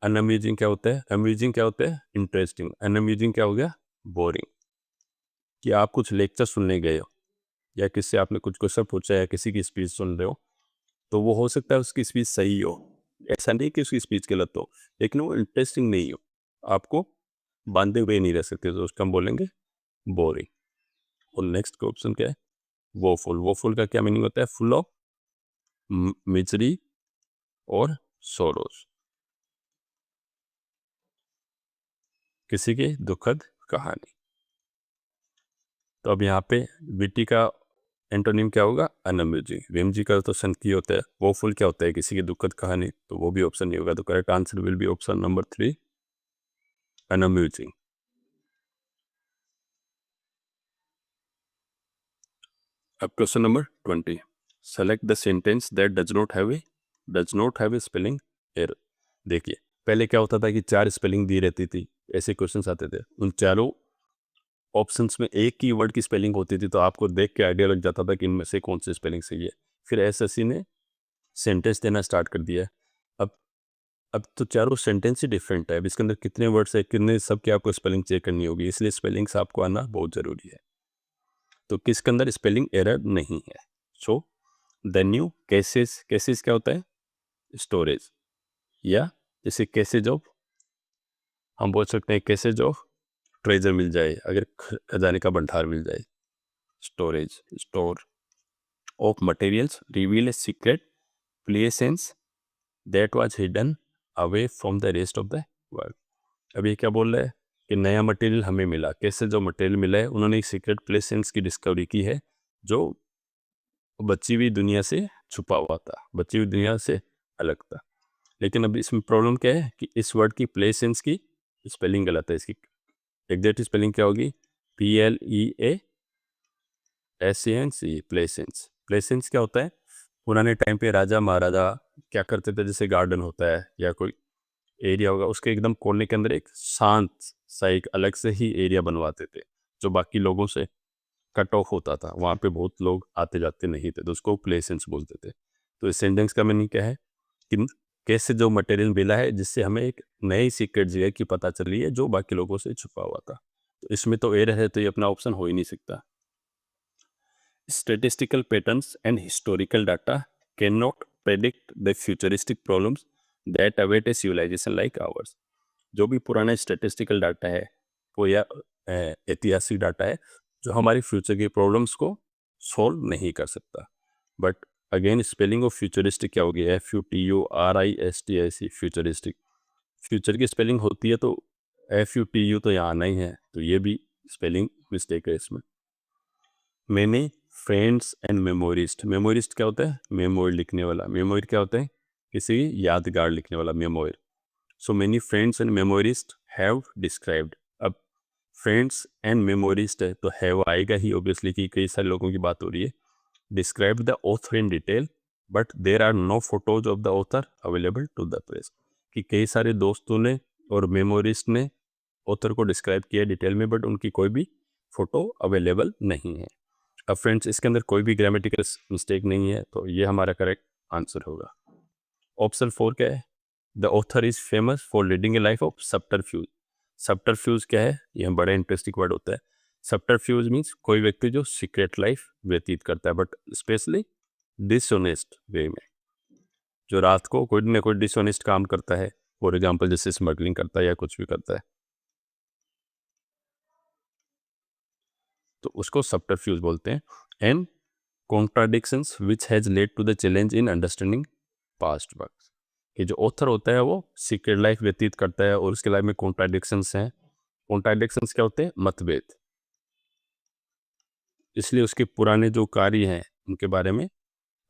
अनअम्यूजिंग क्या होता है? अम्यूजिंग क्या होता है? इंटरेस्टिंग. अनअम्यूजिंग क्या हो गया? बोरिंग. कि आप कुछ लेक्चर सुनने गए हो या किससे आपने कुछ क्वेश्चन पूछा या किसी की स्पीच सुन रहे हो, तो वो हो सकता है उसकी स्पीच सही हो, ऐसा नहीं कि उसकी स्पीच गलत हो, लेकिन वो इंटरेस्टिंग नहीं हो, आपको बांधे हुए नहीं रह सकते, तो उसको हम बोलेंगे बोरिंग. और नेक्स्ट ऑप्शन क्या है? वोफुल. वोफुल का क्या मीनिंग होता है? फुल ऑफ मिजरी और सोरोस. किसी की दुखद कहानी. तो अब यहाँ पे विटी का एंटोनिम क्या होगा? अनअम्यूजिंग. विम्जिकल तो सन की होता है. वोफुल क्या होता है? किसी की दुखद कहानी. तो वो भी ऑप्शन नहीं होगा. तो correct answer will be option number 3, अनअम्यूजिंग. अब question number 20. Select the sentence that does not have a spelling error. देखिए, पहले क्या होता था कि 4 स्पेलिंग दी रहती थी, ऐसे क्वेश्चंस आते थे. उन चारों ऑप्शंस में एक ही वर्ड की स्पेलिंग होती थी, तो आपको देख के आइडिया लग जाता था कि इनमें से कौन सी स्पेलिंग सही है. फिर एसएससी ने सेंटेंस देना स्टार्ट कर दिया है. अब अब तो चारों सेंटेंस ही डिफरेंट है. अब इसके अंदर कितने वर्ड्स है, कितने सबके आपको स्पेलिंग चेक करनी होगी, इसलिए स्पेलिंग्स आपको आना बहुत ज़रूरी है. तो किसके अंदर स्पेलिंग एरर नहीं है? So the new cases. Cases क्या होता है? स्टोरेज. या जैसे केसेज ऑफ, हम बोल सकते हैं केसेज ऑफ ट्रेजर मिल जाए, अगर खजाने का भंडार मिल जाए. Storage, store of materials reveal a secret places that was hidden away from the rest of the world. अब ये क्या बोल रहा है कि नया मटेरियल हमें मिला. कैसे? जो मटेरियल मिला है, उन्होंने एक सीक्रेट प्लेसेंस की डिस्कवरी की है जो बची हुई दुनिया से छुपा हुआ था, बची हुई दुनिया से अलग था. लेकिन अब इसमें प्रॉब्लम क्या है कि इस वर्ड की प्लेसेंस की स्पेलिंग गलत है. इसकी एग्जैक्ट स्पेलिंग क्या होगी? PLEASENC. प्लेसेंस. प्लेसेंस क्या होता है? पुराने टाइम पे राजा महाराजा क्या करते थे, जैसे गार्डन होता है या कोई एरिया होगा, उसके एकदम कोने के अंदर एक शांत सा एक अलग से ही एरिया बनवाते थे, जो बाकी लोगों से कट ऑफ होता था. वहाँ पे बहुत लोग आते जाते नहीं थे, तो उसको प्लेसेंस बोलते थे. तो इस सेंटेंस का मीनिंग क्या है कि कैसे जो मटेरियल मिला है जिससे हमें एक नई सीक्रेट जगह की पता चल रही है जो बाकी लोगों से छुपा हुआ था. तो इसमें तो एरर है, तो ये अपना ऑप्शन हो ही नहीं सकता. Statistical patterns and historical data cannot predict the futuristic problems that await a civilization like ours. जो भी पुराना स्टैटिस्टिकल डाटा है वो या ऐतिहासिक डाटा है जो हमारी फ्यूचर की प्रॉब्लम्स को सॉल्व नहीं कर सकता. But again spelling of futuristic क्या होगी? FUTURISTIC. फ्यूचरिस्टिक. फ्यूचर की स्पेलिंग होती है तो FUTU तो यहाँ आना ही है, तो ये भी स्पेलिंग मिस्टेक है इसमें. मैंने फ्रेंड्स एंड मेमोरिस्ट. मेमोरिस्ट क्या होता है? मेमोरी लिखने वाला. मेमोरी क्या होता है? किसी यादगार लिखने वाला, memory. So many friends and memoirist have described. अब फ्रेंड्स एंड मेमोरिस्ट है तो हैव आएगा ही ऑब्वियसली, कि कई सारे लोगों की बात हो रही है. Describe the author in detail but there are no photos of the author available to the press. कि कई सारे दोस्तों ने और मेमोरिस्ट ने ऑथर को डिस्क्राइब किया डिटेल में, बट उनकी कोई भी फोटो अवेलेबल नहीं है. अब फ्रेंड्स, इसके अंदर कोई भी ग्रामेटिकल मिस्टेक नहीं है, तो ये हमारा करेक्ट आंसर होगा। ऑप्शन 4 क्या है? The author is famous for leading a life of subterfuge. Subterfuge क्या है? यह बड़ा इंटरेस्टिंग वर्ड होता है। सब्टरफ्यूज मीन्स कोई व्यक्ति जो सीक्रेट लाइफ व्यतीत करता है, बट स्पेशली डिसऑनेस्ट वे में, जो रात को कोई ना कोई डिसऑनेस्ट काम करता है, फॉर एग्जाम्पल जैसे स्मगलिंग करता है या कुछ भी करता है, तो उसको सब्टरफ्यूज बोलते हैं। And contradictions which has led to the challenge in understanding past works, कि जो ऑथर होता है वो सीक्रेट लाइफ व्यतीत करता है और उसके लाइफ में कॉन्ट्राडिक्शंस हैं। कॉन्ट्राडिक्शंस क्या होते हैं? मतभेद। इसलिए उसके पुराने जो कार्य हैं उनके बारे में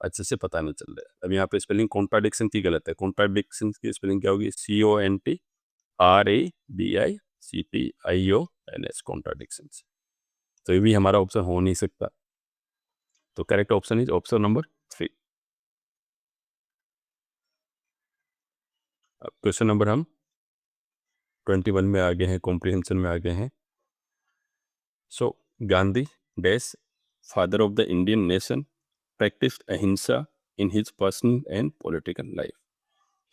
अच्छे से पता नहीं चल रहा है। अब यहाँ पे स्पेलिंग कॉन्ट्राडिक्शन की गलत है। कॉन्ट्राडिक्शन की स्पेलिंग क्या होगी? CONTRADICTIONS, contradictions. तो ये भी हमारा ऑप्शन हो नहीं सकता। तो correct option is option number 3। अब क्वेश्चन नंबर हम 21 में आगे हैं, कॉम्प्रिहेंशन में आगे हैं। So Gandhi dash father of the Indian nation practiced ahimsa in his personal and political life.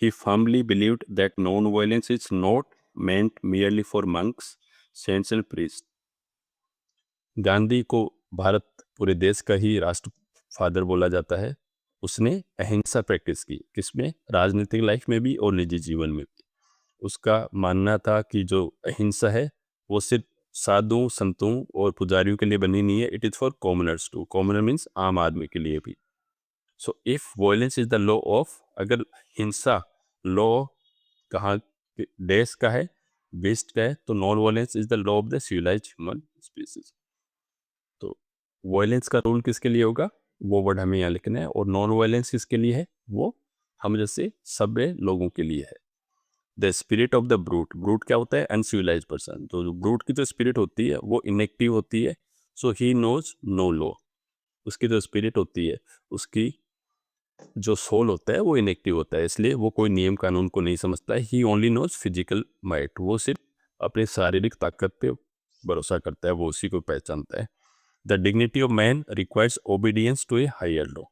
He firmly believed that non-violence is not meant merely for monks, saints and priests. Gandhi को भारत पूरे देश का ही राष्ट्र फादर बोला जाता है। उसने अहिंसा प्रैक्टिस की, किसमें? राजनीतिक लाइफ में भी और निजी जीवन में भी। उसका मानना था कि जो अहिंसा है वो सिर्फ साधुओं, संतों और पुजारियों के लिए बनी नहीं है, it is for commoners too. Commoner means आम आदमी के लिए भी। So if violence is the law of, अगर हिंसा लॉ कहाँ देश का है, वेस्ट का है, तो non violence is the law of the civilized human species. तो वायलेंस का रूल किसके लिए होगा, वो वर्ड हमें यहाँ लिखना है। और नॉन वायलेंस किसके लिए है? वो हम जैसे सभ्य लोगों के लिए है। The spirit of the brute, brute क्या होता है? Uncivilised person. तो ब्रूट की जो स्पिरिट होती है वो इनएक्टिव होती है। सो ही नोज नो लॉ। उसकी जो स्पिरिट होती है, उसकी जो सोल होता है वो इनएक्टिव होता है, इसलिए वो कोई नियम कानून को नहीं समझता है। ही ओनली नोज फिजिकल माइट। वो सिर्फ अपने शारीरिक ताकत पे भरोसा करता है, वो उसी को पहचानता है। The dignity of man requires obedience to a higher law.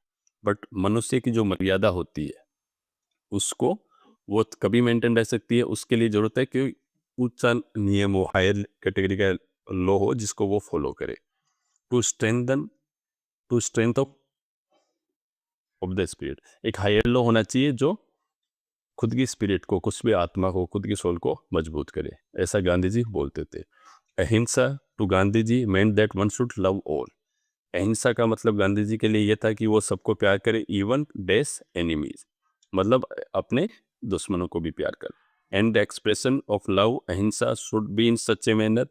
But मनुष्य की जो मर्यादा होती है उसको वो कभी मेंटेन रह सकती है, उसके लिए जरूरत है कि ऊंचा नियम हो, हायर कैटेगरी का लॉ हो जिसको वो फॉलो करे। To strength of the spirit, एक हायर लॉ होना चाहिए जो खुद की स्पिरिट को, कुछ भी आत्मा को, खुद की सोल को मजबूत करे, ऐसा गांधी जी बोलते थे। अहिंसा to Gandhi ji meant that one should love all. अहिंसा का मतलब गांधी जी के लिए यह था कि वो सबको प्यार करे, इवन डेस एनिमीज, मतलब अपने दुश्मनों को भी प्यार करे। And the expression of love ahimsa should be in such a manner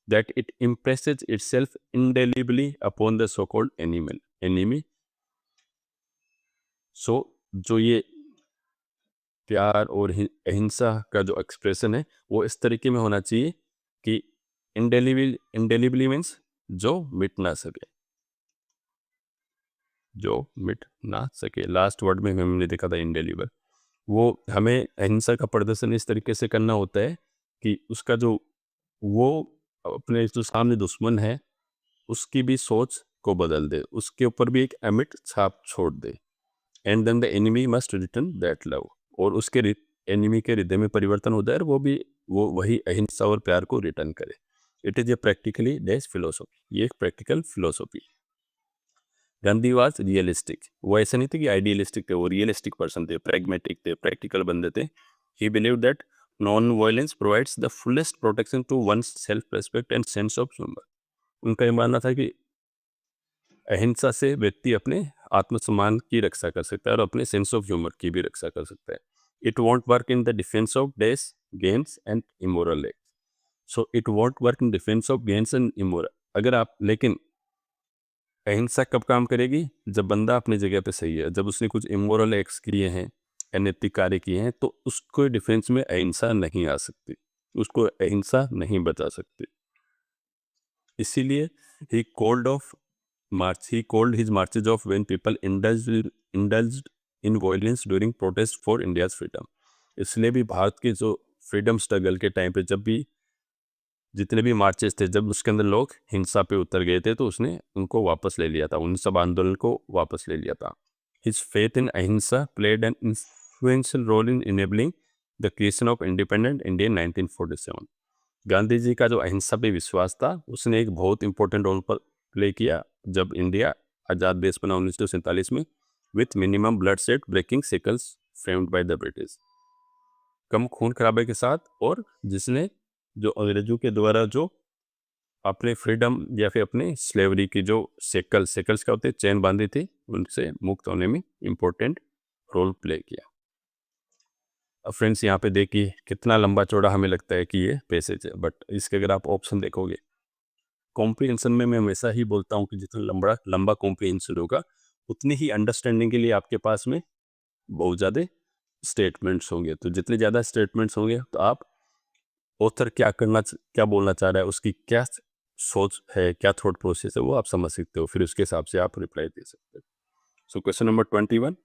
that it impresses itself indelibly upon the so called enemy. So जो ये प्यार और अहिंसा का जो एक्सप्रेशन है वो इस तरीके में होना चाहिए कि इंडेलिबली मीन्स जो मिट ना सके, जो मिट ना सके। लास्ट वर्ड में हमने देखा था इंडेलिबल। वो हमें अहिंसा का प्रदर्शन इस तरीके से करना होता है कि उसका जो वो अपने जो सामने दुश्मन है उसकी भी सोच को बदल दे, उसके ऊपर भी एक अमिट छाप छोड़ दे। And then the enemy must return that love, और उसके एनिमी के हृदय में परिवर्तन हो जाए और वो वही अहिंसा और प्यार को रिटर्न करे। It is a practically dash philosophy, ये एक practical philosophy. Gandhi was realistic, वो ऐसे नहीं थे कि आइडियलिस्टिक थे, वो रियलिस्टिक पर्सन थे, प्रैग्मेटिक थे, प्रैक्टिकल बंदे थे। He believe that non violence provides the fullest protection to one's self respect and sense of humour. उनका ये मानना था कि अहिंसा से व्यक्ति अपने आत्मसम्मान की रक्षा कर सकता है और अपने सेंस ऑफ ह्यूमर की भी रक्षा कर सकता है। It won't work in the defence of dash gains and immoral act. So it won't work in defence of gains and immoral. अगर आप, लेकिन अहिंसा कब काम करेगी? जब बंदा अपनी जगह पे सही है, जब उसने कुछ इमोरल एक्ट्स किए हैं, अनैतिक कार्य किए हैं, तो उसको डिफेंस में अहिंसा नहीं आ सकती, उसको अहिंसा नहीं बचा सकती। इसीलिए he called off march, he called his marches off when people indulged in violence during protest for India's freedom. इसलिए भी भारत के जो फ्रीडम स्ट्रगल के टाइम पे जब भी जितने भी मार्चेस थे, जब उसके अंदर लोग हिंसा पे उतर गए थे, तो उसने उनको वापस ले लिया था, उन सब आंदोलन को वापस ले लिया था। His faith in ahimsa played an influential role in enabling the creation of independent India in 1947. Gandhi ji का जो अहिंसा पे विश्वास था उसने एक बहुत इंपॉर्टेंट रोल पर प्ले किया जब इंडिया आज़ाद देश बना 1947 में, with minimum bloodshed breaking shackles framed by the British, कम खून खराबे के साथ, और जिसने जो अंग्रेजों के द्वारा जो अपने फ्रीडम या फिर अपने स्लेवरी की जो सेकल्स क्या होते हैं, चैन बांधी थी, उनसे मुक्त होने में इम्पोर्टेंट रोल प्ले किया। अब फ्रेंड्स यहाँ पे देखिए कितना लंबा चौड़ा हमें लगता है कि ये पैसेज है, बट इसके अगर आप ऑप्शन देखोगे, कॉम्प्रिहेंशन में मैं हमेशा ही बोलता हूँ कि जितना लंबा कॉम्प्रिहेंशन होगा उतनी ही अंडरस्टैंडिंग के लिए आपके पास में बहुत ज़्यादा स्टेटमेंट्स होंगे। तो जितने ज़्यादा स्टेटमेंट्स होंगे तो आप ऑथर क्या बोलना चाह रहा है, उसकी क्या सोच है, क्या थॉट प्रोसेस है, वो आप समझ सकते हो, फिर उसके हिसाब से आप रिप्लाई दे सकते हो। So question number 21,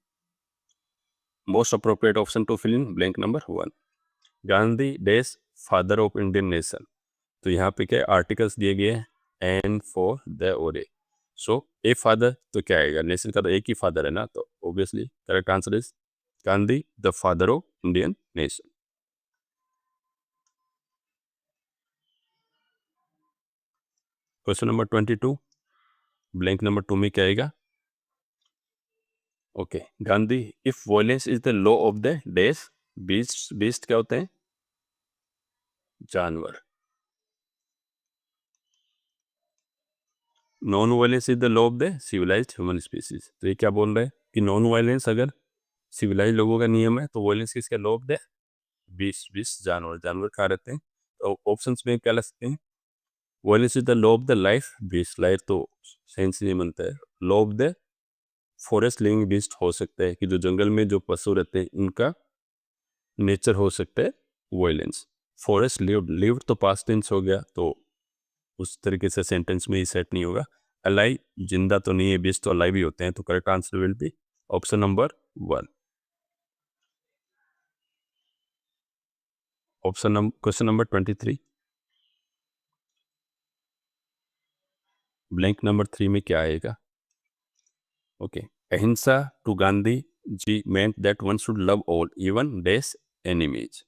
most appropriate option to fill in blank number 1, Gandhi dash father of Indian nation. तो यहाँ पे क्या आर्टिकल्स दिए गए हैं, एंड फॉर द और ए, सो ए फादर तो क्या आएगा, नेशन का तो एक ही फादर है ना, तो obviously correct answer is Gandhi the father of Indian nation. Question number 22, blank number 2 में क्या आएगा, okay, Gandhi if violence is the law of the dash beast, beast क्या होते हैं, जानवर, non violence is the law of the civilized human species. तो ये क्या बोल रहे हैं कि नॉन वायलेंस अगर सिविलाइज लोगों का नियम है तो वायलेंस किसका, law of the beast, beast जानवर, जानवर खा रहते हैं। तो ऑप्शंस में क्या लग सकते हैं, violence is the law of the life beast, life तो सेंस नहीं बनता है, law of the forest living beast हो सकता है कि जो जंगल में जो पशु रहते हैं उनका नेचर हो सकता है वायलेंस, फॉरेस्ट लिव्ड तो पास्ट टेंस हो गया, तो उस तरीके से सेंटेंस में ही सेट नहीं होगा। अलाई जिंदा तो नहीं है, बीस्ट तो अलाइव ही होते हैं, तो correct answer will be option number 1। Question number 23, blank number 3 में क्या आएगा, okay, ahimsa to Gandhi ji meant that one should love all even dash enemies।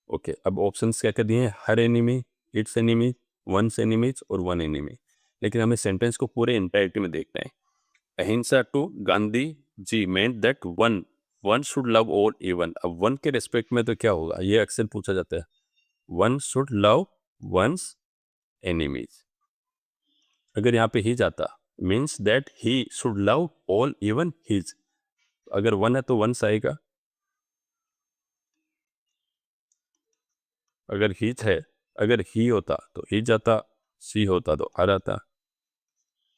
Okay, अब ऑप्शंस क्या क्या दिए हैं, her enemy, its enemy, one's enemies और वन एनिमी, लेकिन हमें सेंटेंस को पूरे इंटायरिटी में देखना है। अहिंसा to Gandhi ji meant that one should love all even, अब वन के रिस्पेक्ट में तो क्या होगा, ये अक्सर पूछा जाता है, one should love one's enemies, अगर यहाँ पे ही जाता means that he should love all even his, अगर वन है तो वंस आएगा, अगर हिज है, अगर ही होता तो ही जाता, सी होता तो आ जाता,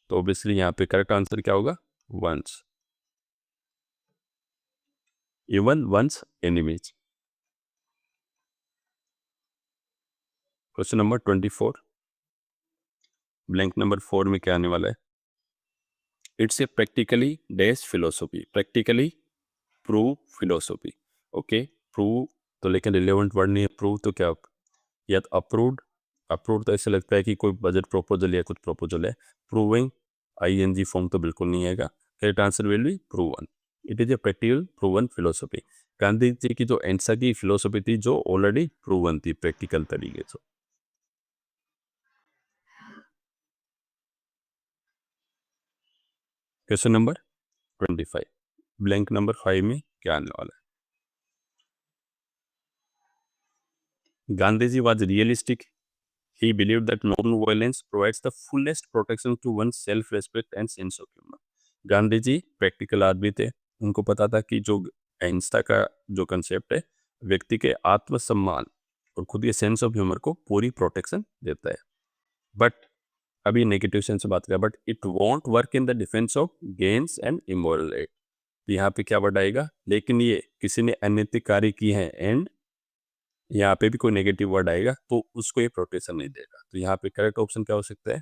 तो ऑब्वियसली यहाँ पे करेक्ट आंसर क्या होगा, one's, even one's enemies. Question number 24, blank number 4 में क्या आने वाला है, it's a practically dash philosophy, practically prove philosophy, okay, prove तो लेकिन रिलेवेंट वर्ड नहीं है, प्रूव तो क्या, या तो अप्रूव्ड, अप्रूव्ड तो ऐसे लगता है कि कोई बजट प्रपोजल या कुछ प्रपोजल है, प्रूविंग आईएनजी फॉर्म तो बिल्कुल नहीं आएगा, correct answer will be proven, it is a practical proven philosophy. Gandhi ji की जो अहिंसा की फिलोसॉफी थी जो ऑलरेडी प्रूवन थी प्रैक्टिकल तरीके से। क्वेश्चन नंबर 25, ब्लैंक नंबर 5 में क्या आने वाला है, Gandhi ji was realistic, he believed that non-violence provides the fullest protection to one's self-respect and sense of humor। Gandhi ji practical आदमी थे, उनको पता था कि जो अहिंसा का जो कंसेप्ट है व्यक्ति के आत्मसम्मान और खुद के सेंस ऑफ ह्यूमर को पूरी प्रोटेक्शन देता है, बट अभी नेगेटिव सेंस से बात करें, but it won't work in the defence of gains and immoral act, यहाँ पे क्या वर्ड आएगा, लेकिन ये किसी ने अनैतिक कार्य की है, एंड यहाँ पे भी कोई नेगेटिव वर्ड आएगा तो उसको ये प्रोटेक्शन नहीं देगा, तो यहाँ पे करेक्ट ऑप्शन क्या हो सकता है,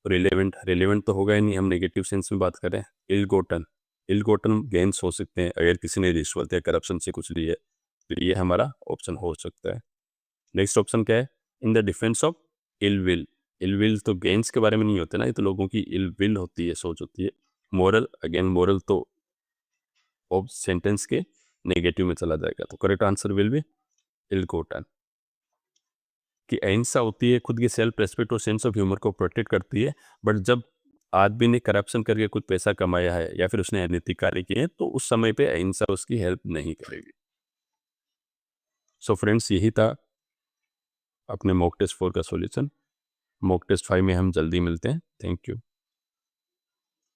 रिलेवेंट, रिलेवेंट तो होगा ही नहीं, हम नेगेटिव सेंस में बात करें, इल गोटन, इल गोटन गेंस हो सकते हैं, अगर किसी ने रिश्वत या करप्शन से कुछ लिए तो ये हमारा ऑप्शन हो सकता है। नेक्स्ट ऑप्शन क्या है, in the defence of ill will, ill will तो गेंस के बारे में नहीं होते ना, ये तो लोगों की इल विल होती है, सोच होती है, मोरल, अगेन मोरल तो ऑफ सेंटेंस के नेगेटिव में चला जाएगा, तो correct answer will be ill gotten. कि अहिंसा होती है खुद की सेल्फ रेस्पेक्ट और सेंस ऑफ ह्यूमर को प्रोटेक्ट करती है, बट जब आदमी ने करप्शन करके कुछ पैसा कमाया है या फिर उसने अनैतिक कार्य किए हैं, तो उस समय पे अहिंसा उसकी हेल्प नहीं करेगी। सो फ्रेंड्स, यही था अपने मॉक टेस्ट 4 का सॉल्यूशन। मॉक टेस्ट 5 में हम जल्दी मिलते हैं। Thank you.